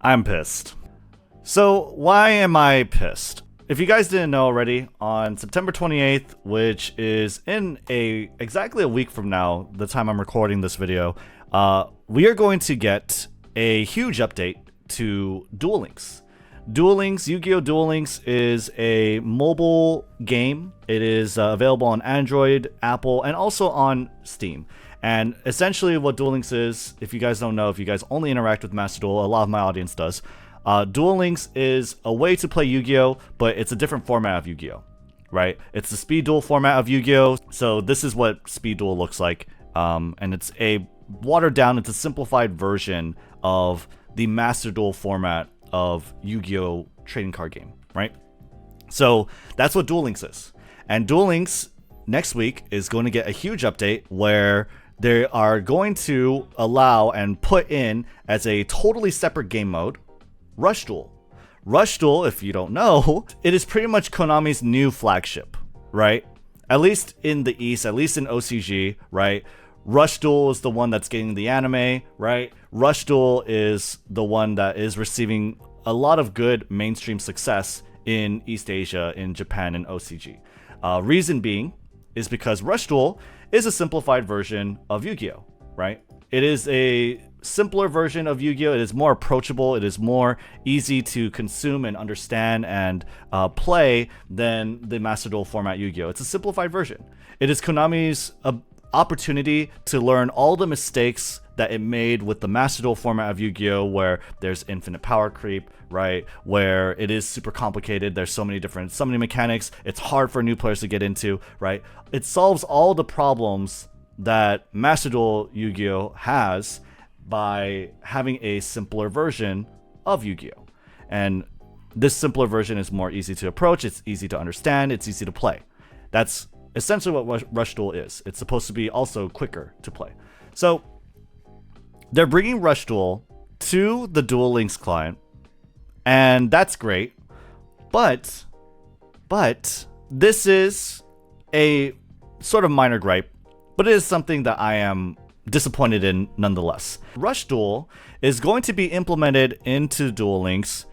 I'm pissed. So why am I pissed? If you guys didn't know already, on September 28th, which is in exactly a week from now, the time I'm recording this video, we are going to get a huge update to Duel Links. Duel Links, Yu-Gi-Oh Duel Links is a mobile game. It is available on Android, Apple, and also on Steam. And essentially what Duel Links is, if you guys don't know, if you guys only interact with Master Duel, a lot of my audience does, Duel Links is a way to play Yu-Gi-Oh, but it's a different format of Yu-Gi-Oh, right? It's the speed duel format of Yu-Gi-Oh, so this is what speed duel looks like, and it's a watered down, it's a simplified version of the Master Duel format of Yu-Gi-Oh trading card game, right? So that's what Duel Links is. And Duel Links next week is going to get a huge update where they are going to allow and put in as a totally separate game mode, RUSH DUEL. RUSH DUEL, if you don't know, it is pretty much Konami's new flagship, right? At least in the East, at least in OCG, right? RUSH DUEL is the one that's getting the anime, right? RUSH DUEL is the one that is receiving a lot of good mainstream success in East Asia, in Japan, and OCG. Reason being is because RUSH DUEL is a simplified version of Yu-Gi-Oh, right? It is a simpler version of Yu-Gi-Oh. It is more approachable. It is more easy to consume and understand and play than the Master Duel format Yu-Gi-Oh. It's a simplified version. It is Konami's opportunity to learn all the mistakes that it made with the Master Duel format of Yu-Gi-Oh, where there's infinite power creep, right? Where it is super complicated. There's so many different summoning mechanics. It's hard for new players to get into, right? It solves all the problems that Master Duel Yu-Gi-Oh has by having a simpler version of Yu-Gi-Oh. And this simpler version is more easy to approach. It's easy to understand. It's easy to play. That's essentially what RUSH DUEL is. It's supposed to be also quicker to play. So they're bringing RUSH DUEL to the Duel Links client, and that's great. But this is a sort of minor gripe, but it is something that I am disappointed in nonetheless. RUSH DUEL is going to be implemented into Duel Links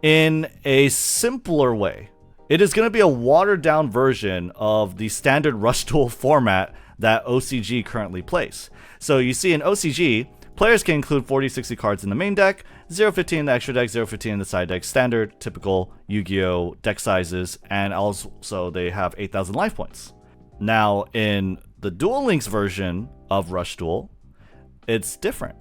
in a simpler way. It is going to be a watered down version of the standard RUSH DUEL format that OCG currently plays. So you see in OCG, players can include 40-60 cards in the main deck, 0-15 in the extra deck, 0-15 in the side deck, standard, typical Yu-Gi-Oh deck sizes, and also they have 8,000 life points. Now in the Duel Links version of RUSH DUEL, it's different.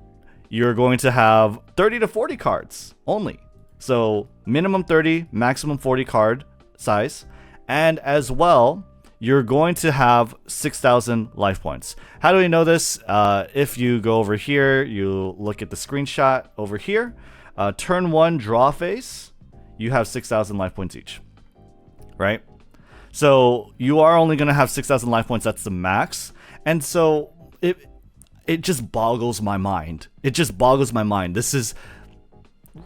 You're going to have 30 to 40 cards only. So minimum 30, maximum 40 card size, and as well you're going to have 6,000 life points. How do we know this? If you go over here, you look at the screenshot over here, turn 1 draw phase, you have 6,000 life points each, right? So you are only going to have 6,000 life points. That's the max. And so it just boggles my mind. It just boggles my mind. This is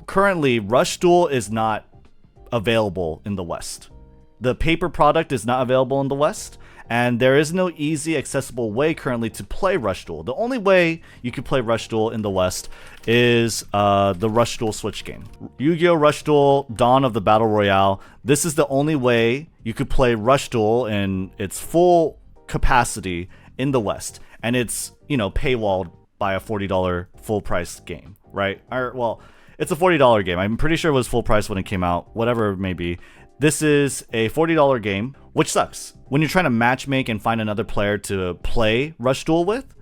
currently RUSH DUEL is not available in the West. The paper product is not available in the West, and there is no easy accessible way currently to play RUSH DUEL. The only way you can play RUSH DUEL in the West is the RUSH DUEL Switch game. Yu-Gi-Oh RUSH DUEL Dawn of the Battle Royale. This is the only way you could play RUSH DUEL in its full capacity in the West, and it's, you know, paywalled by a $40 full price game, right? Or, well, it's a $40 game. I'm pretty sure it was full price when it came out, whatever it may be. This is a $40 game, which sucks. When you're trying to matchmake and find another player to play RUSH DUEL with,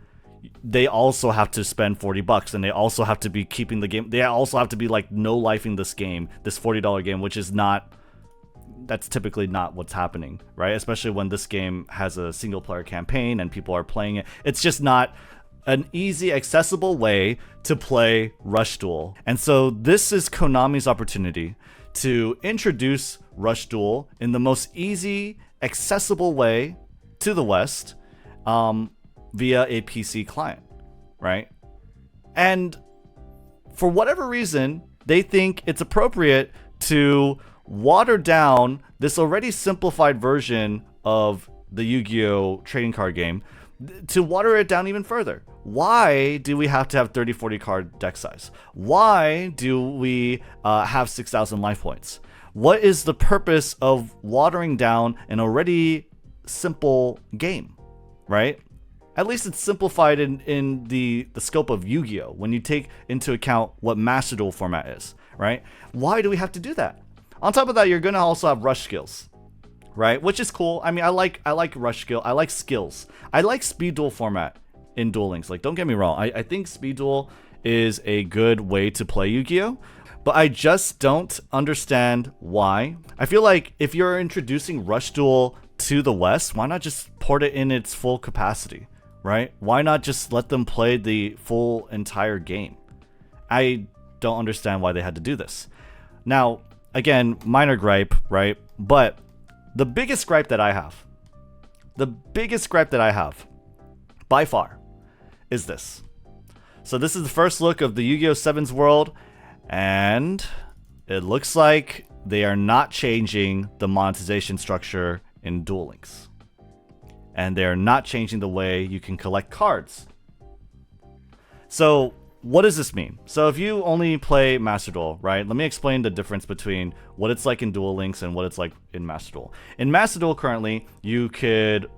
they also have to spend $40, and they also have to be keeping the game. They also have to be like no-lifing this game, this $40 game, which is not, that's typically not what's happening, right? Especially when this game has a single player campaign and people are playing it. It's just not an easy, accessible way to play RUSH DUEL. And so this is Konami's opportunity to introduce RUSH DUEL in the most easy, accessible way to the West via a PC client, right? And for whatever reason, they think it's appropriate to water down this already simplified version of the Yu-Gi-Oh trading card game To water it down even further, why do we have to have 30-40 card deck size? Why do we have 6,000 life points? What is the purpose of watering down an already simple game, right? At least it's simplified in the scope of Yu-Gi-Oh! When you take into account what Master Duel format is, right? Why do we have to do that? On top of that, you're gonna also have rush skills, right? Which is cool. I mean, I like rush skill. I like skills. I like speed duel format in Duel Links. Like, don't get me wrong. I think speed duel is a good way to play Yu-Gi-Oh! But I just don't understand why. I feel like if you're introducing rush duel to the West, why not just port it in its full capacity, right? Why not just let them play the full entire game? I don't understand why they had to do this. Now, again, minor gripe, right? But the biggest gripe that I have, by far, is this. So this is the first look of the Yu-Gi-Oh! 7's world, and it looks like they are not changing the monetization structure in Duel Links. And they are not changing the way you can collect cards. So what does this mean? So if you only play Master Duel, right? Let me explain the difference between what it's like in Duel Links and what it's like in Master Duel. In Master Duel currently, you could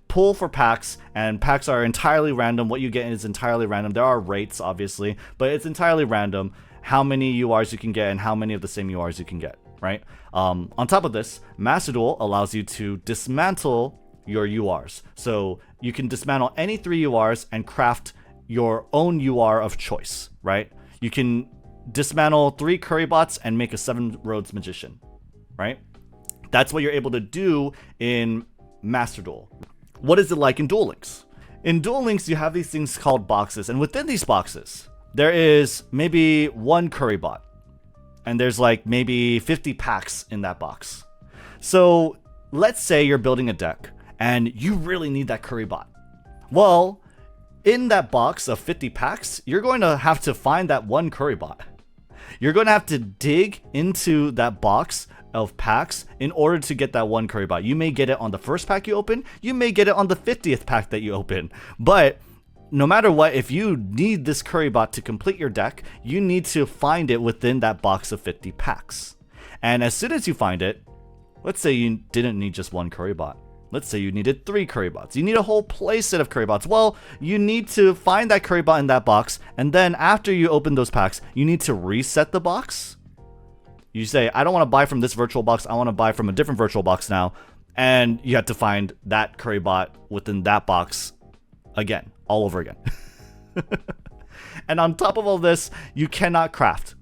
pull for packs, and packs are entirely random. What you get is entirely random. There are rates, obviously, but it's entirely random how many URs you can get and how many of the same URs you can get, right? On top of this, Master Duel allows you to dismantle your URs. So you can dismantle any 3 URs and craft your own UR of choice, right? You can dismantle 3 Curry bots and make a 7 Roads Magician, right? That's what you're able to do in Master Duel. What is it like in Duel Links? In Duel Links, you have these things called boxes, and within these boxes, there is maybe 1 Curry bot, and there's like maybe 50 packs in that box. So let's say you're building a deck, and you really need that Curry bot. Well, in that box of 50 packs, you're going to have to find that 1 Curry bot. You're going to have to dig into that box of packs in order to get that 1 Curry bot. You may get it on the first pack you open, you may get it on the 50th pack that you open, but no matter what, if you need this Curry bot to complete your deck, you need to find it within that box of 50 packs. And as soon as you find it, let's say you didn't need just 1 Curry bot. Let's say you needed 3 Curry bots. You need a whole playset of Curry bots. Well, you need to find that Curry bot in that box, and then after you open those packs, you need to reset the box. You say, I don't want to buy from this virtual box, I want to buy from a different virtual box now, and you have to find that Curry bot within that box again, all over again. And on top of all this, you cannot craft.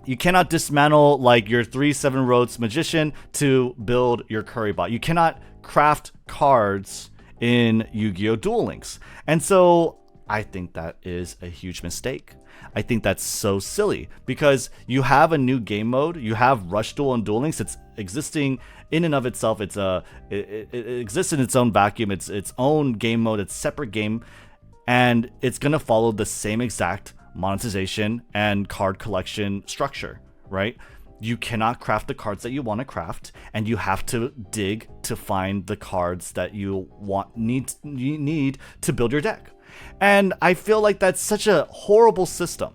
You cannot dismantle like your 3 7 Roads Magician to build your Curry bot. You cannot craft cards in Yu-Gi-Oh! Duel Links. And so I think that is a huge mistake. I think that's so silly because you have a new game mode. You have Rush Duel and Duel Links. It's existing in and of itself. It exists in its own vacuum. It's its own game mode. It's a separate game, and it's gonna follow the same exact monetization and card collection structure, right? You cannot craft the cards that you want to craft, and you have to dig to find the cards that you need to build your deck. And I feel like that's such a horrible system.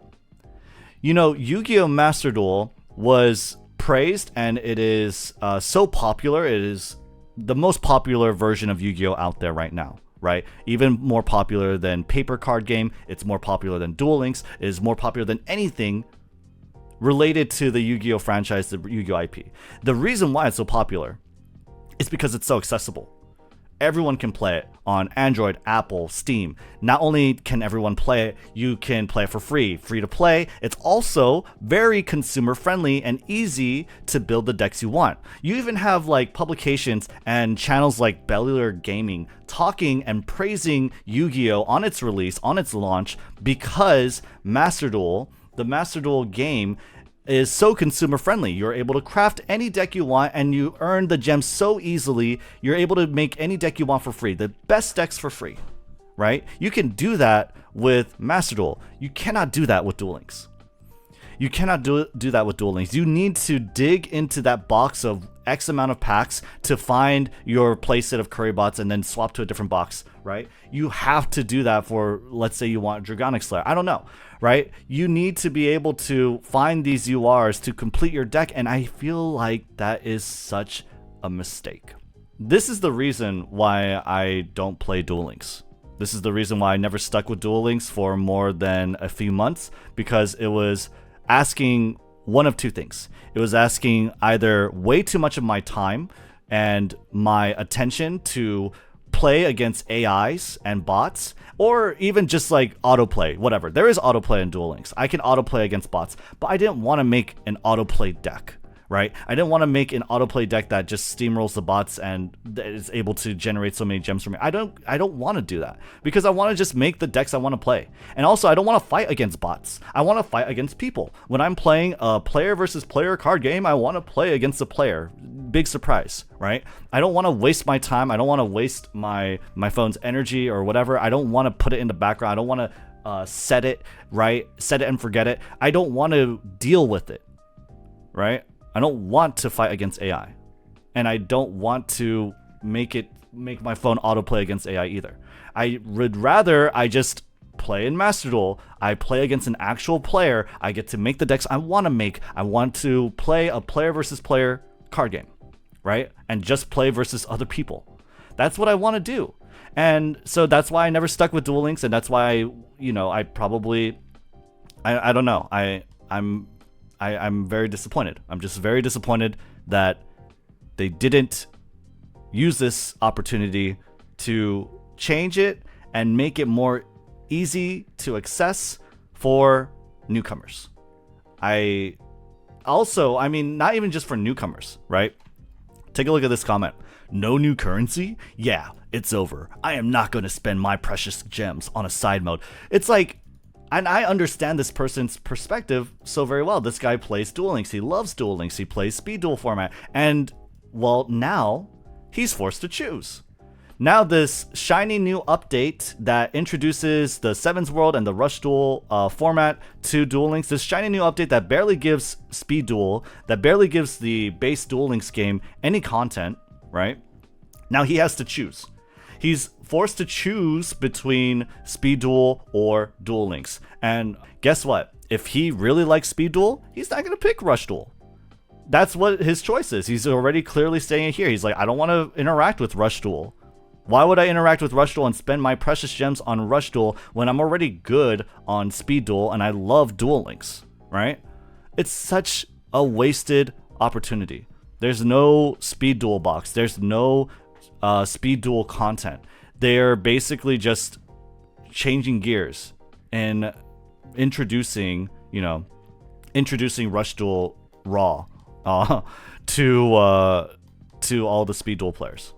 You know, Yu-Gi-Oh! Master Duel was praised, and it is so popular. It is the most popular version of Yu-Gi-Oh! Out there right now, right? Even more popular than paper card game. It's more popular than Duel Links. It is more popular than anything related to the Yu-Gi-Oh! Franchise, the Yu-Gi-Oh! IP. The reason why it's so popular is because it's so accessible. Everyone can play it on Android, Apple, Steam. Not only can everyone play it, you can play it for free to play. It's also very consumer friendly and easy to build the decks you want. You even have like publications and channels like Bellular Gaming talking and praising Yu-Gi-Oh! On its release, on its launch, because Master Duel, the Master Duel game, is so consumer friendly. You're able to craft any deck you want, and you earn the gems so easily. You're able to make any deck you want for free. The best decks for free, right? You can do that with Master Duel. You cannot do that with Duel Links. You cannot do that with Duel Links. You need to dig into that box of X amount of packs to find your playset of curry bots and then swap to a different box, right? You have to do that for, let's say you want Dragonic Slayer. I don't know, right? You need to be able to find these URs to complete your deck, and I feel like that is such a mistake. This is the reason why I don't play Duel Links. This is the reason why I never stuck with Duel Links for more than a few months, because it was asking one of two things. It was asking either way too much of my time and my attention to play against AIs and bots, or even just like autoplay, whatever. There is autoplay in Duel Links. I can autoplay against bots, but I didn't want to make an autoplay deck. Right? I didn't want to make an autoplay deck that just steamrolls the bots and is able to generate so many gems for me. I don't want to do that, because I want to just make the decks I want to play. And also, I don't want to fight against bots. I want to fight against people. When I'm playing a player versus player card game, I want to play against the player. Big surprise, right? I don't want to waste my time. I don't want to waste my phone's energy or whatever. I don't want to put it in the background. I don't want to set it, right? Set it and forget it. I don't want to deal with it, right? I don't want to fight against AI, and I don't want to make my phone autoplay against AI either. I would rather I just play in Master Duel. I play against an actual player. I get to make the decks I want to make. I want to play a player versus player card game, right? And just play versus other people. That's what I want to do. And so that's why I never stuck with Duel Links, and that's why I probably I don't know. I'm very disappointed. I'm just very disappointed that they didn't use this opportunity to change it and make it more easy to access for newcomers. I mean, not even just for newcomers, right? Take a look at this comment. No new currency? Yeah, it's over. I am not going to spend my precious gems on a side mode. It's like, and I understand this person's perspective so very well. This guy plays Duel Links. He loves Duel Links. He plays speed duel format. And, well, now he's forced to choose. Now this shiny new update that introduces the Sevens World and the Rush Duel format to Duel Links, this shiny new update that barely gives speed duel, that barely gives the base Duel Links game any content, right? Now he has to choose. He's forced to choose between Speed Duel or Duel Links. And guess what? If he really likes Speed Duel, he's not going to pick Rush Duel. That's what his choice is. He's already clearly saying it here. He's like, I don't want to interact with Rush Duel. Why would I interact with Rush Duel and spend my precious gems on Rush Duel when I'm already good on Speed Duel and I love Duel Links, right? It's such a wasted opportunity. There's no Speed Duel box. There's no Speed Duel content. They're basically just changing gears and introducing Rush Duel Raw to all the Speed Duel players.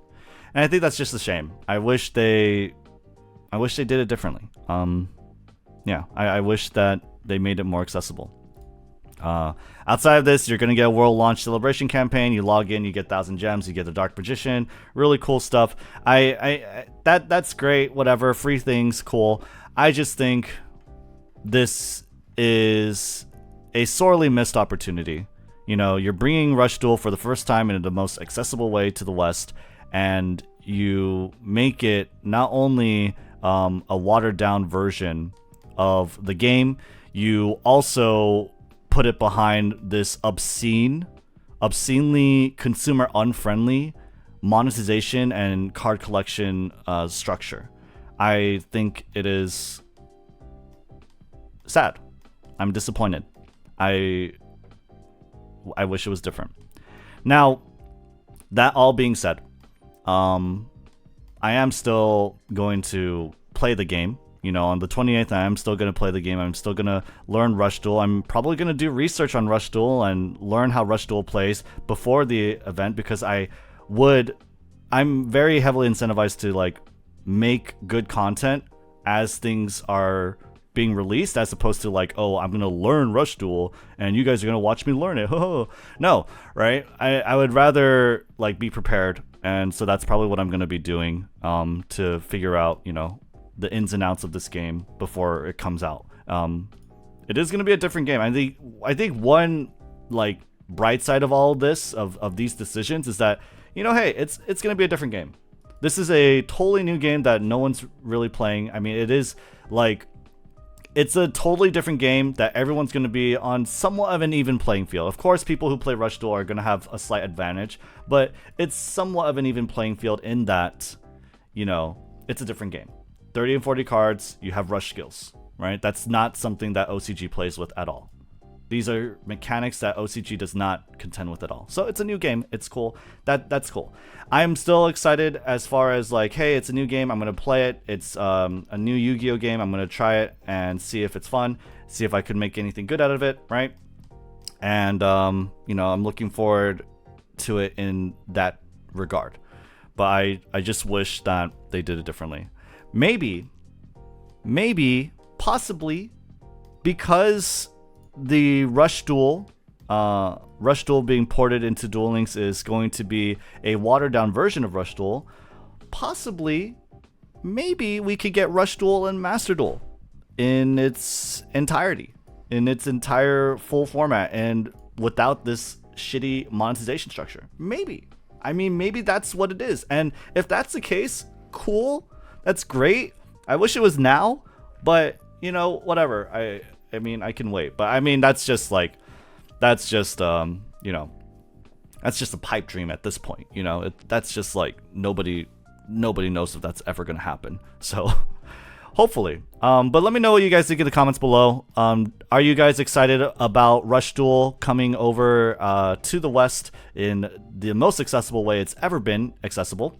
And I think that's just a shame. I wish they did it differently. I wish that they made it more accessible. Outside of this, you're going to get a world launch celebration campaign. You log in, you get 1,000 gems, you get the Dark Magician. Really cool stuff. That's great, whatever. Free things, cool. I just think this is a sorely missed opportunity. You're bringing Rush Duel for the first time in the most accessible way to the West, and you make it not only a watered down version of the game, you also put it behind this obscenely consumer unfriendly monetization and card collection structure. I think it is sad. I'm disappointed. I wish it was different. Now, that all being said, I am still going to play the game. On the 28th, I am still going to play the game. I'm still going to learn Rush Duel. I'm probably going to do research on Rush Duel and learn how Rush Duel plays before the event, because I'm very heavily incentivized to make good content as things are being released, as opposed to I'm going to learn Rush Duel and you guys are going to watch me learn it. No, right? I would rather be prepared, and so that's probably what I'm going to be doing to figure out, the ins and outs of this game before it comes out. It is going to be a different game. I think one like bright side of all of this, of these decisions, is that, you know, hey, it's going to be a different game. This is a totally new game that no one's really playing. I mean, it is like, it's a totally different game that everyone's going to be on somewhat of an even playing field. Of course, people who play Rush Duel are going to have a slight advantage, but it's somewhat of an even playing field in that, you know, it's a different game. 30 and 40 cards, you have rush skills, right? That's not something that OCG plays with at all. These are mechanics that OCG does not contend with at all. So it's a new game. It's cool. That's cool. I'm still excited as far as like, hey, it's a new game. I'm going to play it. It's a new Yu-Gi-Oh game. I'm going to try it and see if it's fun. See if I could make anything good out of it, right? And, you know, I'm looking forward to it in that regard. But I just wish that they did it differently. Maybe, possibly, because the Rush Duel being ported into Duel Links is going to be a watered down version of Rush Duel. Possibly, maybe we could get Rush Duel and Master Duel in its entirety, in its entire full format, and without this shitty monetization structure. Maybe. I mean, maybe that's what it is. And if that's the case, cool. That's great. I wish it was now, but you know, whatever. I mean, I can wait, but I mean, that's just you know, that's just a pipe dream at this point. You know, that's just like nobody knows if that's ever gonna happen. So hopefully. But let me know what you guys think in the comments below. Are you guys excited about Rush Duel coming over to the West in the most accessible way it's ever been accessible?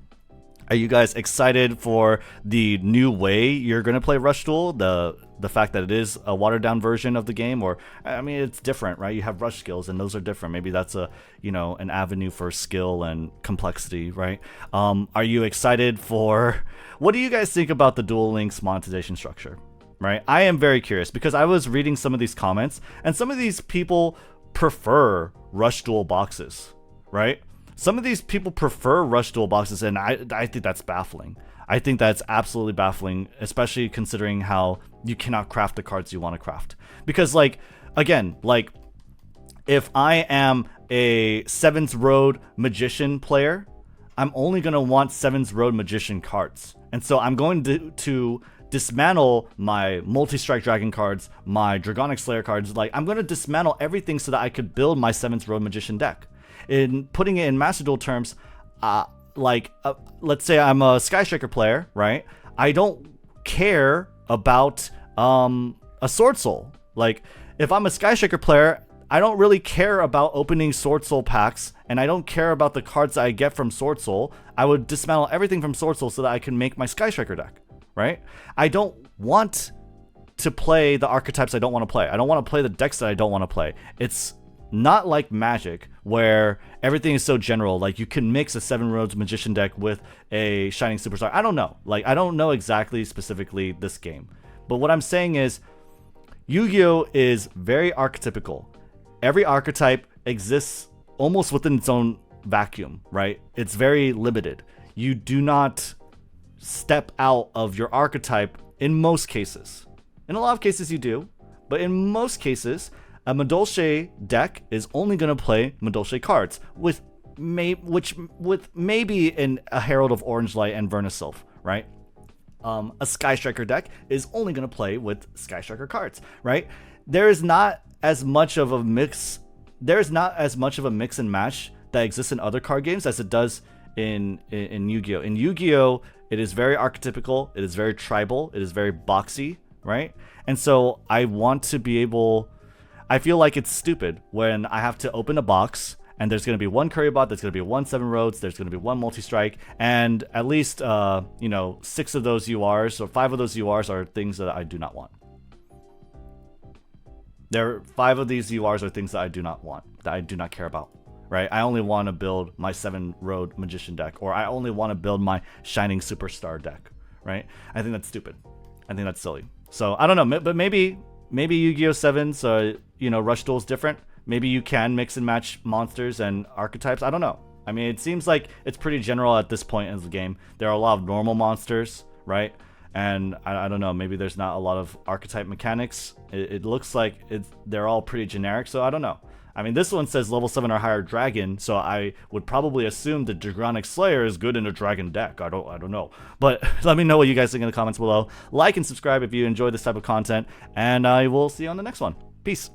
Are you guys excited for the new way you're going to play Rush Duel? The fact that it is a watered down version of the game, or I mean, it's different, right? You have rush skills and those are different. Maybe that's a, you know, an avenue for skill and complexity, right? Are you excited for, what do you guys think about the Duel Links monetization structure, right? I am very curious because I was reading some of these comments and some of these people prefer Rush Duel boxes, right? Some of these people prefer Rush Duel boxes, and I think that's baffling. I think that's absolutely baffling, especially considering how you cannot craft the cards you want to craft. Because, like, again, like, if I am a Seven's Road Magician player, I'm only going to want Seven's Road Magician cards. And so I'm going to dismantle my Multi-Strike Dragon cards, my Dragonic Slayer cards. Like, I'm going to dismantle everything so that I could build my Seven's Road Magician deck. In putting it in Master Duel terms, let's say I'm a Sky Striker player, right? I don't care about a Sword Soul. Like, if I'm a Sky Striker player, I don't really care about opening Sword Soul packs, and I don't care about the cards that I get from Sword Soul. I would dismantle everything from Sword Soul so that I can make my Sky Striker deck, right? I don't want to play the archetypes I don't want to play. I don't want to play the decks that I don't want to play. It's not like Magic, where everything is so general. Like, you can mix a Seven Roads Magician deck with a Shining Superstar. I don't know. Like, I don't know exactly specifically this game. But what I'm saying is, Yu-Gi-Oh is very archetypical. Every archetype exists almost within its own vacuum, right? It's very limited. You do not step out of your archetype in most cases. In a lot of cases you do, but in most cases, a Madolche deck is only going to play Madolche cards with maybe a Herald of Orange Light and Vernisylph, right? A Sky Striker deck is only going to play with Sky Striker cards, right? There is not as much of a mix. There is not as much of a mix and match that exists in other card games as it does in Yu-Gi-Oh. In Yu-Gi-Oh, it is very archetypical. It is very tribal. It is very boxy, right? And so I want to be able. I feel like it's stupid when I have to open a box and there's going to be one Curry Bot, there's going to be one Seven Roads, there's going to be one Multi-Strike, and at least, 6 of those URs or 5 of those URs are things that I do not want. 5 of these URs are things that I do not want, that I do not care about, right? I only want to build my Seven Road Magician deck, or I only want to build my Shining Superstar deck, right? I think that's stupid. I think that's silly. So, I don't know, but maybe Yu-Gi-Oh! 7, so, Rush Duel is different. Maybe you can mix and match monsters and archetypes. I don't know. I mean, it seems like it's pretty general at this point in the game. There are a lot of normal monsters, right? and I don't know, maybe there's not a lot of archetype mechanics. It looks like they're all pretty generic, so I don't know. I mean, this one says level 7 or higher dragon, so I would probably assume the Dragonic Slayer is good in a dragon deck. I don't know. But let me know what you guys think in the comments below. Like and subscribe if you enjoy this type of content, and I will see you on the next one. Peace.